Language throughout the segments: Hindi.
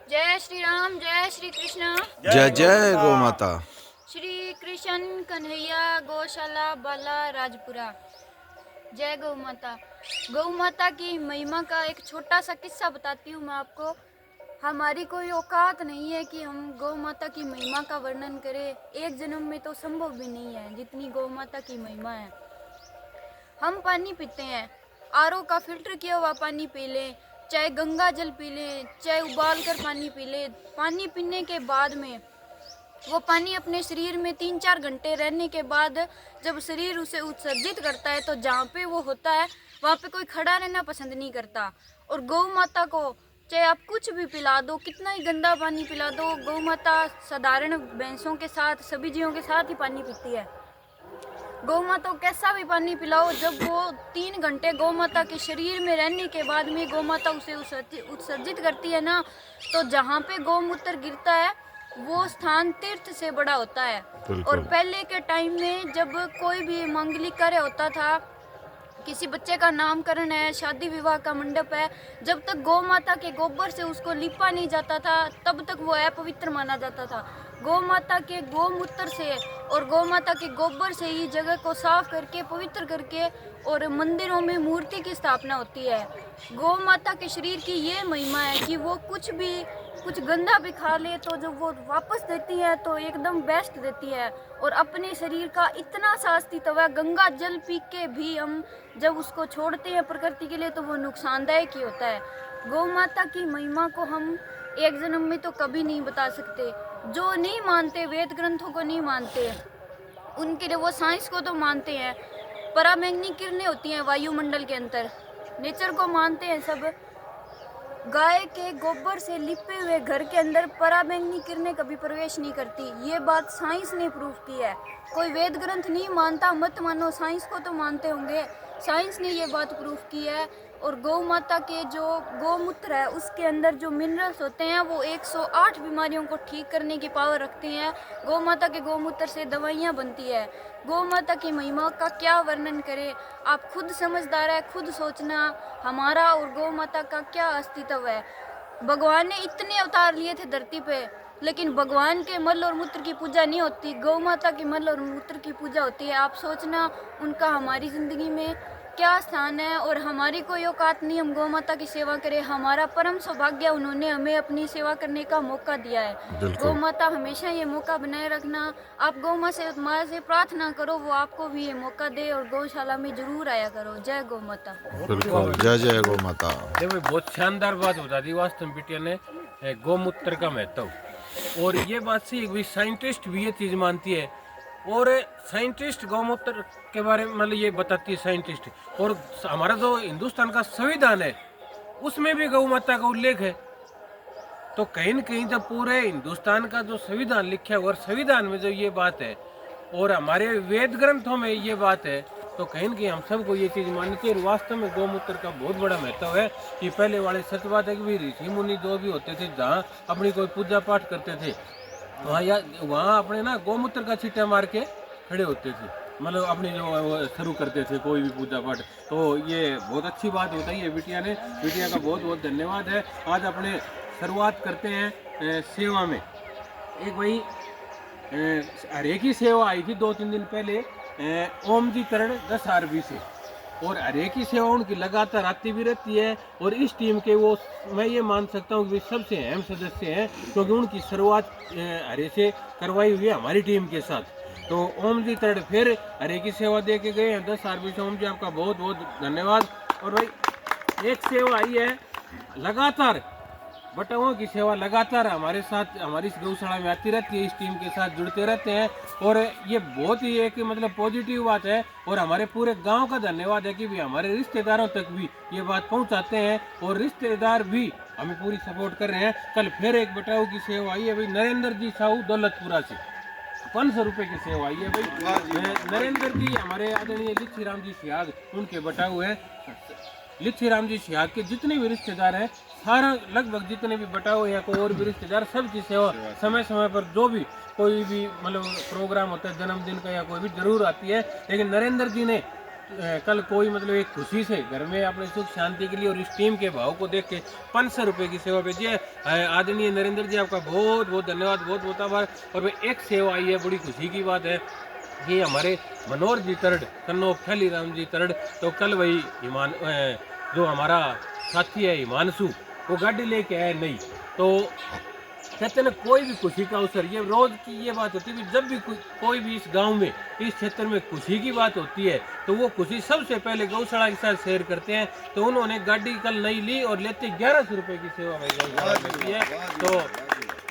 जय श्री राम, जय श्री कृष्ण। जय जय गौ माता। श्री कृष्ण कन्हैया गौशाला बाला राजपुरा। जय गौ माता। गौ माता की महिमा का एक छोटा सा किस्सा बताती हूँ मैं आपको। हमारी कोई औकात नहीं है कि हम गौ माता की महिमा का वर्णन करें। एक जन्म में तो संभव भी नहीं है जितनी गौ माता की महिमा है। हम पानी पीते हैं, आरओ का फिल्टर किया हुआ पानी पी लें, चाहे गंगा जल पी लें, चाहे उबाल कर पानी पी लें। पानी पीने के बाद में वो पानी अपने शरीर में 3-4 घंटे रहने के बाद जब शरीर उसे उत्सर्जित करता है तो जहाँ पे वो होता है वहाँ पे कोई खड़ा रहना पसंद नहीं करता। और गौ माता को चाहे आप कुछ भी पिला दो, कितना ही गंदा पानी पिला दो, गौ माता साधारण भैंसों के साथ, सभी जीवों के साथ ही पानी पीती है। गौ माता को कैसा भी पानी पिलाओ, जब वो 3 घंटे गौ माता के शरीर में रहने के बाद में गौ माता उसे उत्सर्जित करती है ना, तो जहाँ पे गौमूत्र गिरता है वो स्थान तीर्थ से बड़ा होता है। और पहले के टाइम में जब कोई भी मांगलिक कार्य होता था, किसी बच्चे का नामकरण है, शादी विवाह का मंडप है, जब तक गौ माता के गोबर से उसको लिपा नहीं जाता था तब तक वो अपवित्र माना जाता था। गौ माता के गौमूत्र से और गौ माता के गोबर से ही जगह को साफ करके पवित्र करके और मंदिरों में मूर्ति की स्थापना होती है। गौ माता के शरीर की ये महिमा है कि वो कुछ गंदा भी खा ले तो जब वो वापस देती है तो एकदम बेस्ट देती है। और अपने शरीर का इतना सा अस्तित्व है, गंगा जल पी के भी हम जब उसको छोड़ते हैं प्रकृति के लिए तो वो नुकसानदायक ही होता है। गौ माता की महिमा को हम एक जन्म में तो कभी नहीं बता सकते। जो नहीं मानते, वेद ग्रंथों को नहीं मानते, उनके लिए वो साइंस को तो मानते हैं। पराबैंगनी किरणें होती हैं वायुमंडल के अंदर, नेचर को मानते हैं सब। गाय के गोबर से लिपे हुए घर के अंदर पराबैंगनी किरणें कभी प्रवेश नहीं करती। ये बात साइंस ने प्रूफ की है। कोई वेद ग्रंथ नहीं मानता मत मानो, साइंस को तो मानते होंगे। साइंस ने ये बात प्रूफ की है। और गौ माता के जो गौमूत्र है उसके अंदर जो मिनरल्स होते हैं वो 108 बीमारियों को ठीक करने की पावर रखते हैं। गौ माता के गौमूत्र से दवाइयाँ बनती है। गौ माता की महिमा का क्या वर्णन करें, आप खुद समझदार है, खुद सोचना हमारा और गौ माता का क्या अस्तित्व है। भगवान ने इतने अवतार लिए थे धरती पे, लेकिन भगवान के मल और मूत्र की पूजा नहीं होती, गौ माता के मल और मूत्र की पूजा होती है। आप सोचना उनका हमारी ज़िंदगी में क्या स्थान है। और हमारी कोई औकात नहीं हम गौ माता की सेवा करें, हमारा परम सौभाग्य उन्होंने हमें अपनी सेवा करने का मौका दिया है। गौ माता हमेशा ये मौका बनाए रखना। आप गौ माँ से प्रार्थना करो वो आपको भी ये मौका दे और गौशाला में जरूर आया करो। जय गौ माता। बिल्कुल, जय जय गौ माता। देखो बहुत शानदार बात बता दी वास्तव में बिटिया ने, गौमूत्र का महत्व। और ये बात से साइंटिस्ट भी ये चीज मानती है। और साइंटिस्ट गौमूत्र के बारे में मतलब ये बताती है साइंटिस्ट। और हमारा जो हिंदुस्तान का संविधान है उसमें भी गौ माता का उल्लेख है। तो कहीं न कहीं जब पूरे हिंदुस्तान का जो संविधान लिखा है और संविधान में जो ये बात है और हमारे वेद ग्रंथों में ये बात है, तो कहीं न कहीं हम सबको ये चीज़ माननी चाहिए। वास्तव में गौमूत्र का बहुत बड़ा महत्व है कि पहले वाले सच बात है कि भी ऋषि मुनि जो भी होते थे जहाँ अपनी कोई पूजा पाठ करते थे वहाँ अपने ना गौमूत्र का छींटा मार के खड़े होते थे, मतलब अपनी जो शुरू करते थे कोई भी पूजा पाठ। तो ये बहुत अच्छी बात बताई है बिटिया ने। बिटिया का बहुत बहुत धन्यवाद है। आज अपने शुरुआत करते हैं सेवा में। एक भाई हरे की सेवा आई थी 2-3 दिन पहले ओम जी तरण 10 आरबी से, और हरे की सेवा उनकी लगातार आती भी रहती है। और इस टीम के वो मैं ये मान सकता हूँ कि सबसे अहम सदस्य हैं, क्योंकि उनकी शुरुआत हरे से करवाई हुई है हमारी टीम के साथ। तो ओम जी तरण फिर हरे की सेवा दे के गए हैं 10 आरबी से। ओम जी आपका बहुत बहुत धन्यवाद। और भाई एक सेवा आई है लगातार, बटाओं की सेवा लगातार हमारे साथ हमारी इस गौशाला में आती रहती है, इस टीम के साथ जुड़ते रहते हैं। और ये बहुत ही एक मतलब पॉजिटिव बात है। और हमारे पूरे गांव का धन्यवाद है कि भी हमारे रिश्तेदारों तक भी ये बात पहुंचाते हैं और रिश्तेदार भी हमें पूरी सपोर्ट कर रहे हैं। कल फिर एक बटाऊ की सेवा आई है भाई नरेंद्र जी साहू दौलतपुरा से, 500 रुपये की सेवा आई है भाई। नरेंद्र जी हमारे आदरणीय लिच्छी राम जी सियाग उनके बटाऊ है। लिच्छी राम जी सियाग के जितने भी रिश्तेदार हैं सारा लगभग जितने भी बटाओ या कोई और भी रिश्तेदार सबकी सेवा समय समय पर जो भी कोई भी मतलब प्रोग्राम होता है जन्मदिन का या कोई भी जरूर आती है। लेकिन नरेंद्र जी ने कल कोई मतलब एक खुशी से घर में अपने सुख शांति के लिए और इस टीम के भाव को देख के 500 रुपये की सेवा भेजी है। आदरणीय नरेंद्र जी, आपका बहुत बहुत धन्यवाद, बहुत बहुत आभार। और भाई एक सेवा आई है, बड़ी खुशी की बात है कि हमारे मनोहर जी तरड़, कन्नौज खैलीराम जी तरड़, तो कल वही जो हमारा साथी है हिमांशु, वो गाड़ी लेके आए नहीं। तो कहते ना कोई भी खुशी का अवसर, ये रोज की ये बात होती है, जब भी कोई भी इस गांव में, इस क्षेत्र में खुशी की बात होती है तो वो खुशी सबसे पहले गौशाला के साथ शेयर करते हैं। तो उन्होंने गाड़ी कल नई ली और लेते 1100 रुपये की सेवा भाई गौशाला में दी है। तो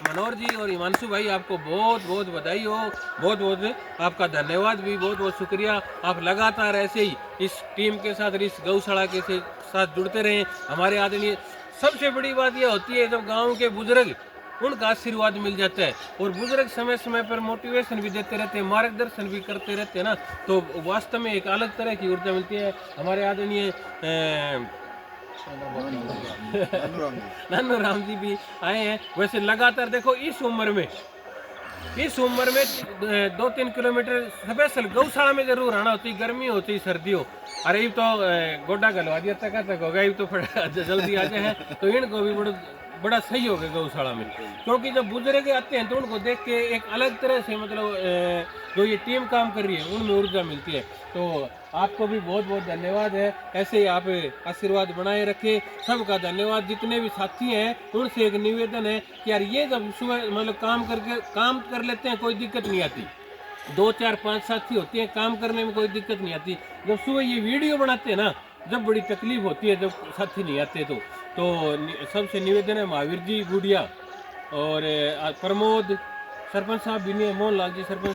मनोहर जी और हिमांशु भाई, आपको बहुत बहुत बधाई हो, बहुत बहुत आपका धन्यवाद भी, बहुत बहुत शुक्रिया। आप लगातार ऐसे ही इस टीम के साथ, इस गौशाला के साथ जुड़ते रहें। हमारे आदरणीय, सबसे बड़ी बात यह होती है जब गाँव के बुजुर्ग, उनका आशीर्वाद मिल जाता है और बुजुर्ग समय समय पर मोटिवेशन भी देते रहते हैं, मार्गदर्शन भी करते रहते हैं ना, तो वास्तव में एक अलग तरह की ऊर्जा मिलती है। हमारे आदरणीय नानू राम जी भी आए हैं। वैसे लगातार देखो इस उम्र में 2-3 किलोमीटर स्पेशल गौशाला में जरूर आना होती, गर्मी होती सर्दी हो। अरे ये तो गोडा गलवा दिया तक होगा, ये तो जल्दी आ जाए, तो इनको भी बड़ा सही होगा गौशाला में, क्योंकि जब बुजुर्ग आते हैं तो उनको देख के एक अलग तरह से मतलब जो ये टीम काम कर रही है उनमें ऊर्जा मिलती है। तो आपको भी बहुत बहुत धन्यवाद है, ऐसे ही आप आशीर्वाद बनाए रखें। सबका धन्यवाद। जितने भी साथी हैं उनसे एक निवेदन है कि यार ये जब सुबह मतलब काम कर लेते हैं कोई दिक्कत नहीं आती, 2 4 5 साथी होते हैं, काम करने में कोई दिक्कत नहीं आती। जब सुबह ये वीडियो बनाते हैं ना, जब बड़ी तकलीफ होती है, जब साथी नहीं आते तो सबसे निवेदन है महावीर जी गुड़िया और प्रमोद सरपंच साहब भी नहीं है, मोहन लाल जी सरपंच